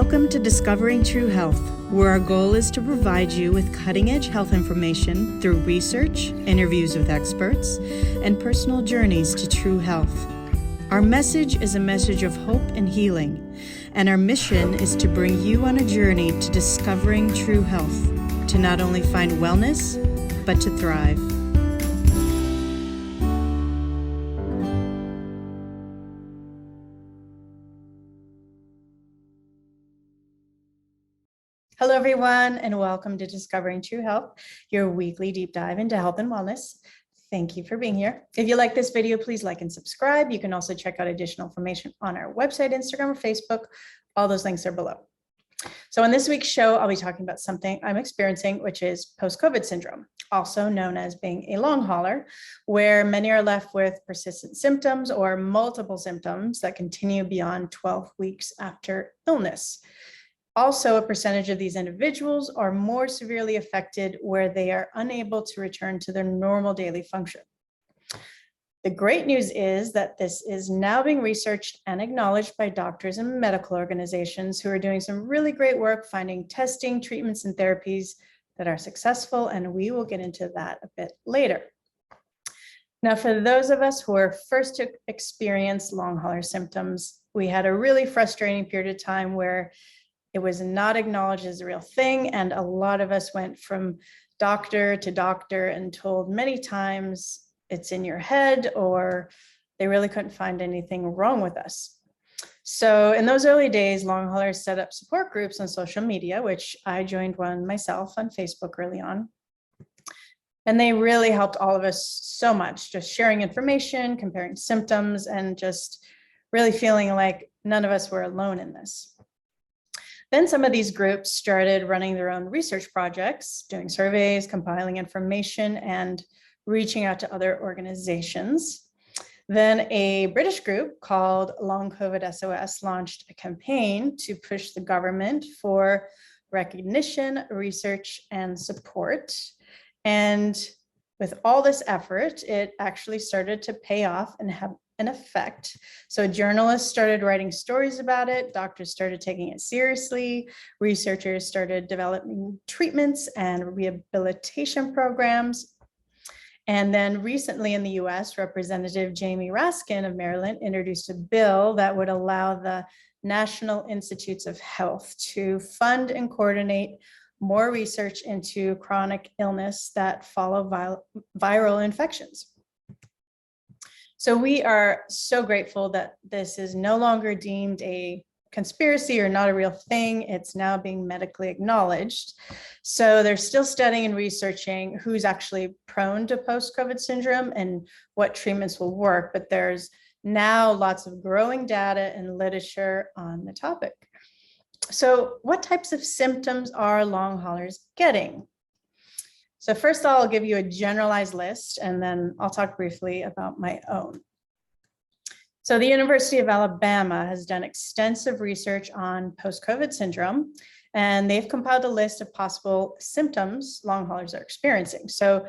Welcome to Discovering True Health, where our goal is to provide you with cutting-edge health information through research, interviews with experts, and personal journeys to true health. Our message is a message of hope and healing, and our mission is to bring you on a journey to discovering true health, to not only find wellness, but to thrive. Hello, everyone, and welcome to Discovering True Health, your weekly deep dive into health and wellness. Thank you for being here. If you like this video, please like and subscribe. You can also check out additional information on our website, Instagram, or Facebook. All those links are below. So in this week's show, I'll be talking about something I'm experiencing, which is post-COVID syndrome, also known as being a long hauler, where many are left with persistent symptoms or multiple symptoms that continue beyond 12 weeks after illness. Also, a percentage of these individuals are more severely affected where they are unable to return to their normal daily function. The great news is that this is now being researched and acknowledged by doctors and medical organizations who are doing some really great work finding testing, treatments, and therapies that are successful, and we will get into that a bit later. Now, for those of us who are first to experience long hauler symptoms, we had a really frustrating period of time where it was not acknowledged as a real thing, and a lot of us went from doctor to doctor and told many times it's in your head, or they really couldn't find anything wrong with us. So in those early days, long haulers set up support groups on social media, which I joined one myself on Facebook early on. And they really helped all of us so much, just sharing information, comparing symptoms, and just really feeling like none of us were alone in this. Then some of these groups started running their own research projects, doing surveys, compiling information, and reaching out to other organizations. Then a British group called Long COVID SOS launched a campaign to push the government for recognition, research, and support. And with all this effort, it actually started to pay off and have an effect. So journalists started writing stories about it, doctors started taking it seriously, researchers started developing treatments and rehabilitation programs. And then recently in the US, Representative Jamie Raskin of Maryland introduced a bill that would allow the National Institutes of Health to fund and coordinate more research into chronic illness that follow viral infections. So we are so grateful that this is no longer deemed a conspiracy or not a real thing. It's now being medically acknowledged. So they're still studying and researching who's actually prone to post-COVID syndrome and what treatments will work, but there's now lots of growing data and literature on the topic. So what types of symptoms are long haulers getting? So first I'll give you a generalized list, and then I'll talk briefly about my own. So the University of Alabama has done extensive research on post-COVID syndrome, and they've compiled a list of possible symptoms long haulers are experiencing. So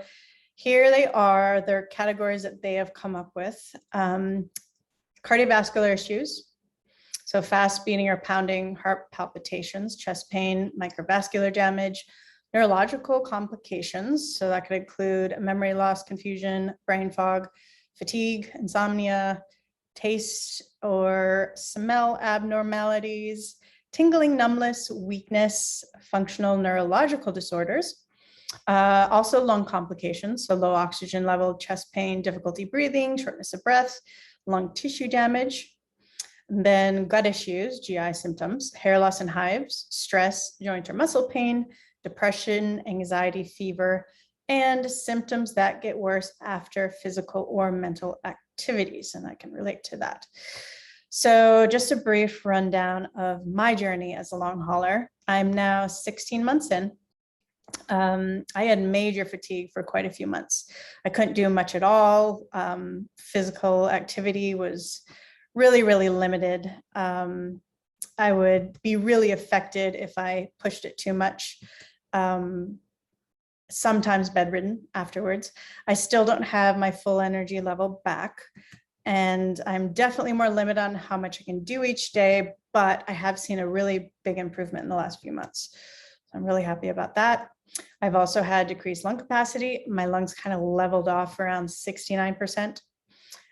here they are, their categories that they have come up with. Cardiovascular issues, so fast beating or pounding heart palpitations, chest pain, microvascular damage, neurological complications, so that could include memory loss, confusion, brain fog, fatigue, insomnia, taste or smell abnormalities, tingling, numbness, weakness, functional neurological disorders, also lung complications, so low oxygen level, chest pain, difficulty breathing, shortness of breath, lung tissue damage. And then gut issues, GI symptoms, hair loss and hives, stress, joint or muscle pain, depression, anxiety, fever, and symptoms that get worse after physical or mental activities, and I can relate to that. So just a brief rundown of my journey as a long hauler. I'm now 16 months in. I had major fatigue for quite a few months. I couldn't do much at all. Physical activity was really, really limited. I would be really affected if I pushed it too much. Sometimes bedridden afterwards. I still don't have my full energy level back, and I'm definitely more limited on how much I can do each day, but I have seen a really big improvement in the last few months. I'm really happy about that. I've also had decreased lung capacity. My lungs kind of leveled off around 69%.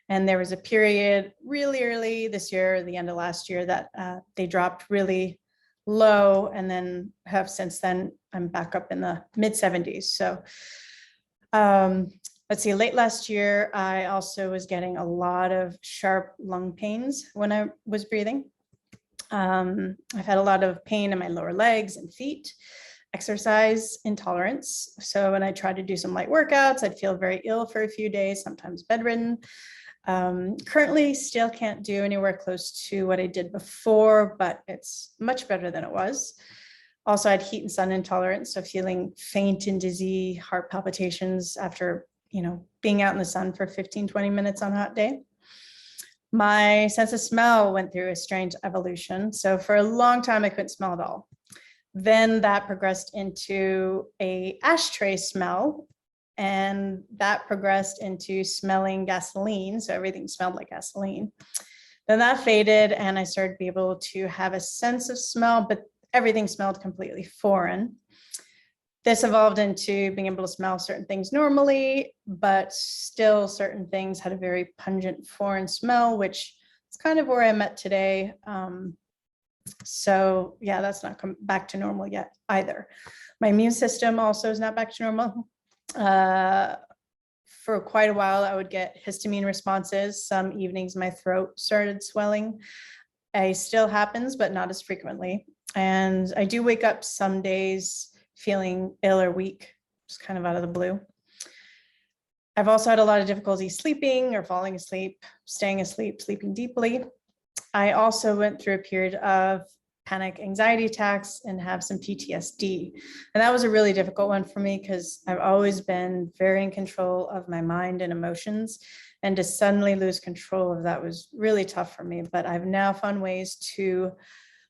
And there was a period really early this year, the end of last year, that they dropped really low, and then have since then, I'm back up in the mid 70s. So let's see, late last year, I also was getting a lot of sharp lung pains when I was breathing. I've had a lot of pain in my lower legs and feet, exercise intolerance. So when I tried to do some light workouts, I'd feel very ill for a few days, sometimes bedridden. Currently still can't do anywhere close to what I did before, but it's much better than it was. Also, I had heat and sun intolerance, so feeling faint and dizzy, heart palpitations after, being out in the sun for 15-20 minutes on a hot day. My sense of smell went through a strange evolution. So for a long time, I couldn't smell at all. Then that progressed into a ashtray smell, and that progressed into smelling gasoline. So everything smelled like gasoline. Then that faded, and I started to be able to have a sense of smell, but everything smelled completely foreign. This evolved into being able to smell certain things normally, but still certain things had a very pungent foreign smell, which is kind of where I'm at today. So yeah, that's not come back to normal yet either. My immune system also is not back to normal. For quite a while, I would get histamine responses. Some evenings, my throat started swelling. It still happens, but not as frequently. And I do wake up some days feeling ill or weak, just kind of out of the blue. I've also had a lot of difficulty sleeping or falling asleep, staying asleep, sleeping deeply. I also went through a period of panic anxiety attacks and have some PTSD. And that was a really difficult one for me because I've always been very in control of my mind and emotions. And to suddenly lose control of that was really tough for me. But I've now found ways to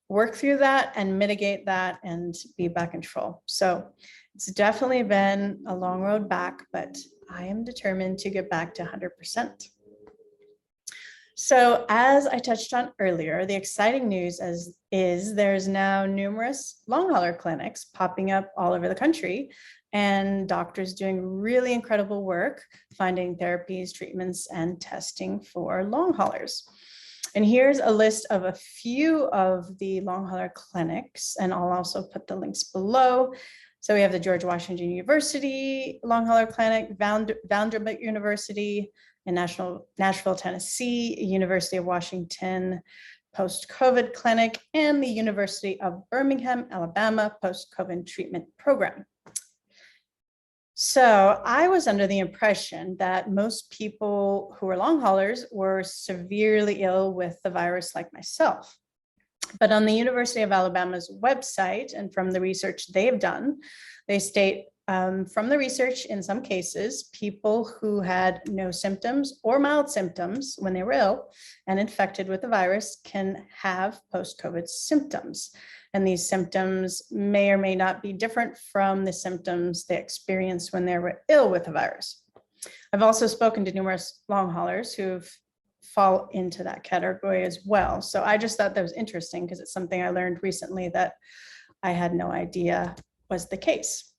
work through that and mitigate that and be back in control. So it's definitely been a long road back, but I am determined to get back to 100%. So as I touched on earlier, the exciting news is there's now numerous long hauler clinics popping up all over the country, and doctors doing really incredible work finding therapies, treatments, and testing for long haulers. And here's a list of a few of the long hauler clinics, and I'll also put the links below. So we have the George Washington University Long Hauler Clinic, Vanderbilt University in Nashville, Tennessee, University of Washington Post-COVID Clinic, and the University of Bermingham, Alabama Post-COVID Treatment Program. So I was under the impression that most people who were long haulers were severely ill with the virus like myself. But on the University of Alabama's website and from the research they've done, they state from the research, in some cases, people who had no symptoms or mild symptoms when they were ill and infected with the virus can have post-COVID symptoms. And these symptoms may or may not be different from the symptoms they experienced when they were ill with the virus. I've also spoken to numerous long haulers who've fall into that category as well. So I just thought that was interesting because it's something I learned recently that I had no idea was the case.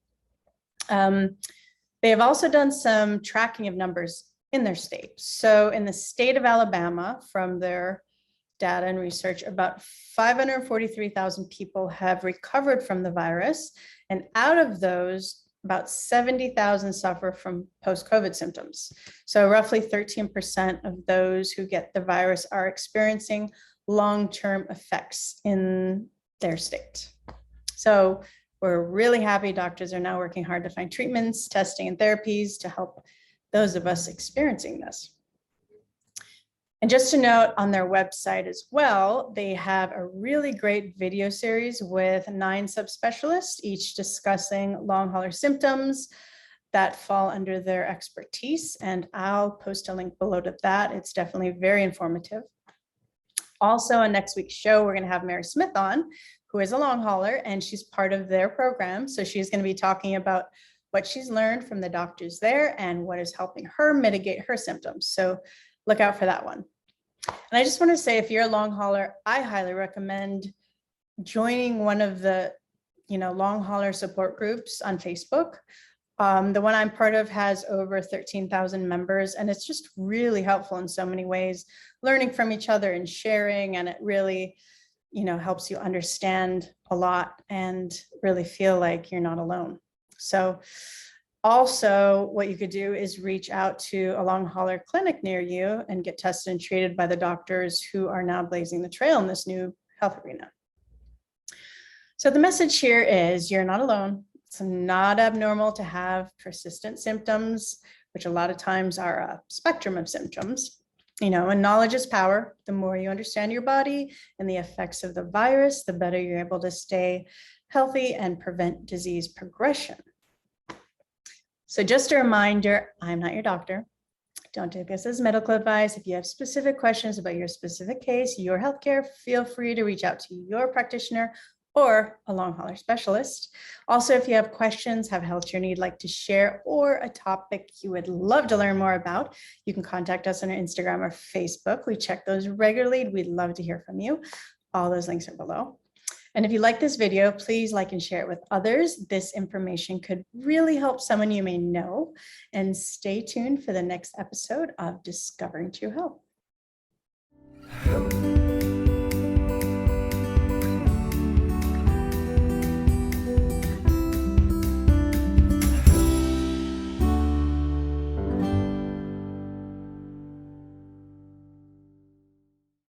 They have also done some tracking of numbers in their state. So in the state of Alabama, from their data and research, about 543,000 people have recovered from the virus. And out of those, about 70,000 suffer from post-COVID symptoms. So roughly 13% of those who get the virus are experiencing long-term effects in their state. So we're really happy doctors are now working hard to find treatments, testing, and therapies to help those of us experiencing this. And just to note, on their website as well, they have a really great video series with 9 subspecialists, each discussing long hauler symptoms that fall under their expertise. And I'll post a link below to that. It's definitely very informative. Also, on next week's show, we're going to have Mary Smith on, who is a long hauler, and she's part of their program. So she's going to be talking about what she's learned from the doctors there and what is helping her mitigate her symptoms. So look out for that one. And I just want to say, if you're a long hauler, I highly recommend joining one of the, long hauler support groups on Facebook. The one I'm part of has over 13,000 members, and it's just really helpful in so many ways, learning from each other and sharing. And it really, helps you understand a lot and really feel like you're not alone. So also what you could do is reach out to a long hauler clinic near you and get tested and treated by the doctors who are now blazing the trail in this new health arena. So the message here is you're not alone. It's not abnormal to have persistent symptoms, which a lot of times are a spectrum of symptoms, and knowledge is power. The more you understand your body and the effects of the virus, the better you're able to stay healthy and prevent disease progression. So just a reminder, I'm not your doctor. Don't take this as medical advice. If you have specific questions about your specific case, your healthcare, feel free to reach out to your practitioner or a long hauler specialist. Also, if you have questions, have a health journey you'd like to share, or a topic you would love to learn more about, you can contact us on our Instagram or Facebook. We check those regularly. We'd love to hear from you. All those links are below. And if you like this video, please like and share it with others. This information could really help someone you may know. And stay tuned for the next episode of Discovering True Health.